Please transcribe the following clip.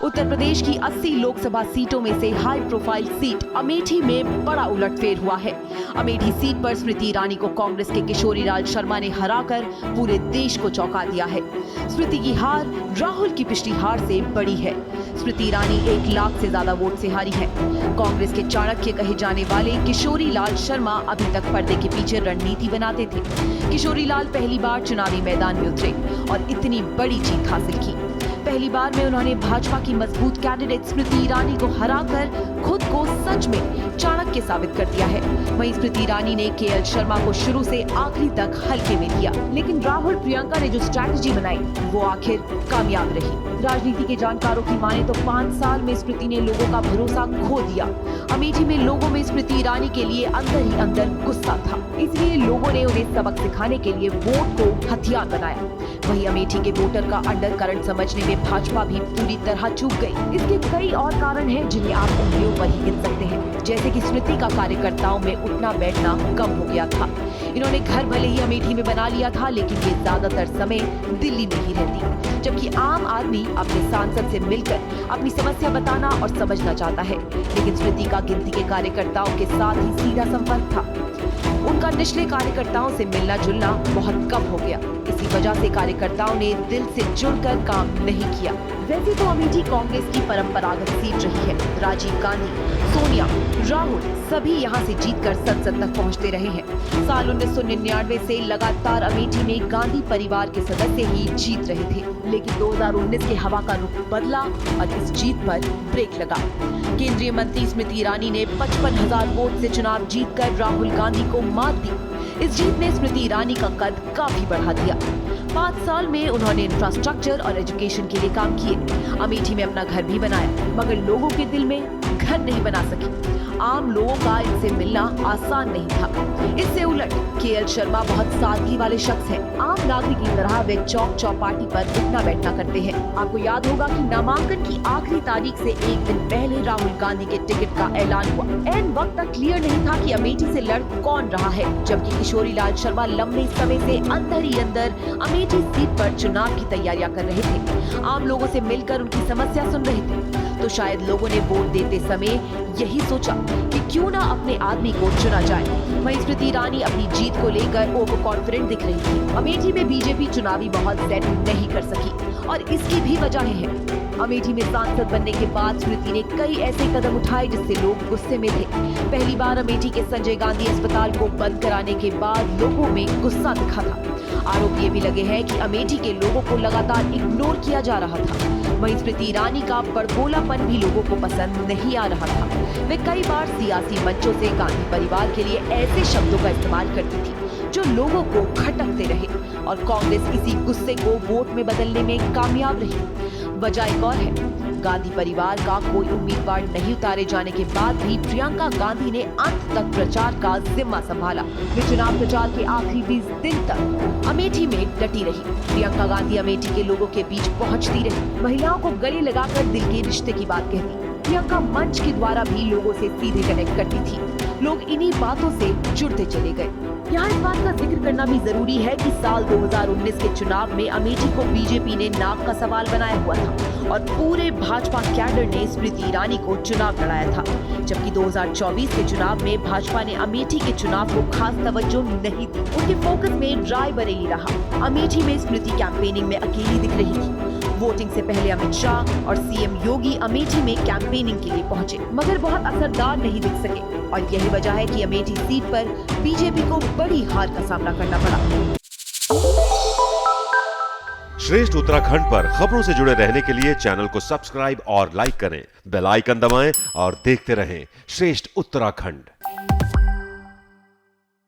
उत्तर प्रदेश की 80 लोकसभा सीटों में से हाई प्रोफाइल सीट अमेठी में बड़ा उलटफेर हुआ है। अमेठी सीट पर स्मृति ईरानी को कांग्रेस के किशोरीलाल शर्मा ने हराकर पूरे देश को चौंका दिया है। स्मृति की हार राहुल की पिछली हार से बड़ी है। स्मृति ईरानी 1 लाख से ज्यादा वोट से हारी है। कांग्रेस के चाणक्य कहे जाने वाले किशोरीलाल शर्मा अभी तक पर्दे के पीछे रणनीति बनाते थे। किशोरीलाल पहली बार चुनावी मैदान में उतरे और इतनी बड़ी जीत हासिल की। पहली बार में उन्होंने भाजपा की मजबूत कैंडिडेट स्मृति ईरानी को हराकर खुद को सच में चाणक्य साबित कर दिया है। वहीं स्मृति ईरानी ने केएल शर्मा को शुरू से आखिरी तक हल्के में लिया, लेकिन राहुल प्रियंका ने जो स्ट्रैटेजी बनाई वो आखिर कामयाब रही। राजनीति के जानकारों की माने तो 5 साल में स्मृति ने लोगों का भरोसा खो दिया। अमेठी में लोगों में स्मृति ईरानी के लिए अंदर ही अंदर गुस्सा था, इसलिए लोगों ने उन्हें सबक सिखाने के लिए वोट को हथियार बनाया। वहीं अमेठी के वोटर का अंडर करंट समझने में भाजपा भी पूरी तरह चूक गई। इसके कई और कारण हैं जिन्हें आप उंगलियों पर ही गिन सकते हैं, जैसे कि स्मृति का कार्यकर्ताओं में उठना बैठना कम हो गया था। इन्होंने घर भले ही अमेठी में बना लिया था, लेकिन ये ज्यादातर समय दिल्ली में ही रहती, जबकि आम आदमी अपने सांसद से मिलकर अपनी समस्या बताना और समझना चाहता है। लेकिन स्मृति का गिनती के कार्यकर्ताओं के साथ ही सीधा संपर्क था। उनका निचले कार्यकर्ताओं से मिलना जुलना बहुत कम हो गया। इसी वजह से कार्यकर्ताओं ने दिल से जुड़कर काम नहीं किया। वैसे तो अमेठी कांग्रेस की परंपरागत सीट रही है। राजीव गांधी, सोनिया, राहुल सभी यहां से जीतकर संसद तक पहुंचते रहे हैं। साल 1999 से लगातार अमेठी में गांधी परिवार के सदस्य ही जीत रहे थे, लेकिन 2019 के हवा का रुख बदला और इस जीत पर ब्रेक लगा। केंद्रीय मंत्री स्मृति ईरानी ने 55,000 वोट से चुनाव जीतकर राहुल गांधी को मात दी। इस जीत ने स्मृति ईरानी का कद काफी बढ़ा दिया। 5 साल में उन्होंने इंफ्रास्ट्रक्चर और एजुकेशन के लिए काम किए। अमेठी में अपना घर भी बनाया, मगर लोगों के दिल में घर नहीं बना सकी। आम लोगों का इनसे मिलना आसान नहीं था। इससे उलट केएल शर्मा बहुत सादगी वाले शख्स हैं। आम नागरिक की तरह वे चौक चौपाटी पर उठना बैठना करते हैं। आपको याद होगा कि नामांकन की आखिरी तारीख से 1 दिन पहले राहुल गांधी के टिकट का ऐलान हुआ। ऐन वक्त तक क्लियर नहीं था कि अमेठी से लड़ कौन रहा है, जबकि किशोरीलाल शर्मा लंबे समय से अंदर ही अंदर अमेठी सीट पर चुनाव की तैयारियां कर रहे थे। आम लोगों से मिलकर उनकी समस्या सुन रहे थे। तो शायद लोगों ने वोट देते समय यही सोचा कि क्यों ना अपने आदमी को चुना जाए। वहीं स्मृति ईरानी अपनी जीत को लेकर ओवर कॉन्फिडेंट दिख रही थी। अमेठी में बीजेपी चुनावी माहौल सेट नहीं कर सकी और इसकी भी वजह है। अमेठी में सांसद बनने के बाद स्मृति ने कई ऐसे कदम उठाए जिससे लोग गुस्से में थे। पहली बार अमेठी के संजय गांधी अस्पताल को बंद कराने के बाद लोगों में गुस्सा दिखा था। आरोप ये भी लगे हैं कि अमेठी के लोगों को लगातार इग्नोर किया जा रहा था। वहीं स्मृति ईरानी का बड़बोलापन भी लोगों को पसंद नहीं आ रहा था। वे कई बार सियासी मंचों से गांधी परिवार के लिए ऐसे शब्दों का इस्तेमाल करती थी जो लोगों को खटकते रहे, और कांग्रेस इसी गुस्से को वोट में बदलने में कामयाब रही। वजह एक और है। गांधी परिवार का कोई उम्मीदवार नहीं उतारे जाने के बाद भी प्रियंका गांधी ने अंत तक प्रचार का जिम्मा संभाला। वे चुनाव प्रचार के आखिरी 20 दिन तक अमेठी में डटी रही। प्रियंका गांधी अमेठी के लोगों के बीच पहुंचती रही, महिलाओं को गले लगाकर दिल के रिश्ते की बात कहती। प्रियंका मंच के द्वारा भी लोगों से सीधे कनेक्ट करती थी। लोग इन्हीं बातों से जुड़ते चले गए। यहाँ इस बात का जिक्र करना भी जरूरी है कि साल 2019 के चुनाव में अमेठी को बीजेपी ने नाक का सवाल बनाया हुआ था और पूरे भाजपा कैडर ने स्मृति ईरानी को चुनाव लड़ाया था, जबकि 2024 के चुनाव में भाजपा ने अमेठी के चुनाव को खास तवज्जो नहीं दी। उनके फोकस में रायबरेली रहा। अमेठी में स्मृति कैंपेनिंग में अकेली दिख रही थी। वोटिंग से पहले अमित शाह और सीएम योगी अमेठी में कैंपेनिंग के लिए पहुंचे, मगर बहुत असरदार नहीं दिख सके, और यही वजह है कि अमेठी सीट पर बीजेपी को बड़ी हार का सामना करना पड़ा। श्रेष्ठ उत्तराखंड पर खबरों से जुड़े रहने के लिए चैनल को सब्सक्राइब और लाइक करें, बेल आइकन दबाएं और देखते रहें श्रेष्ठ उत्तराखंड।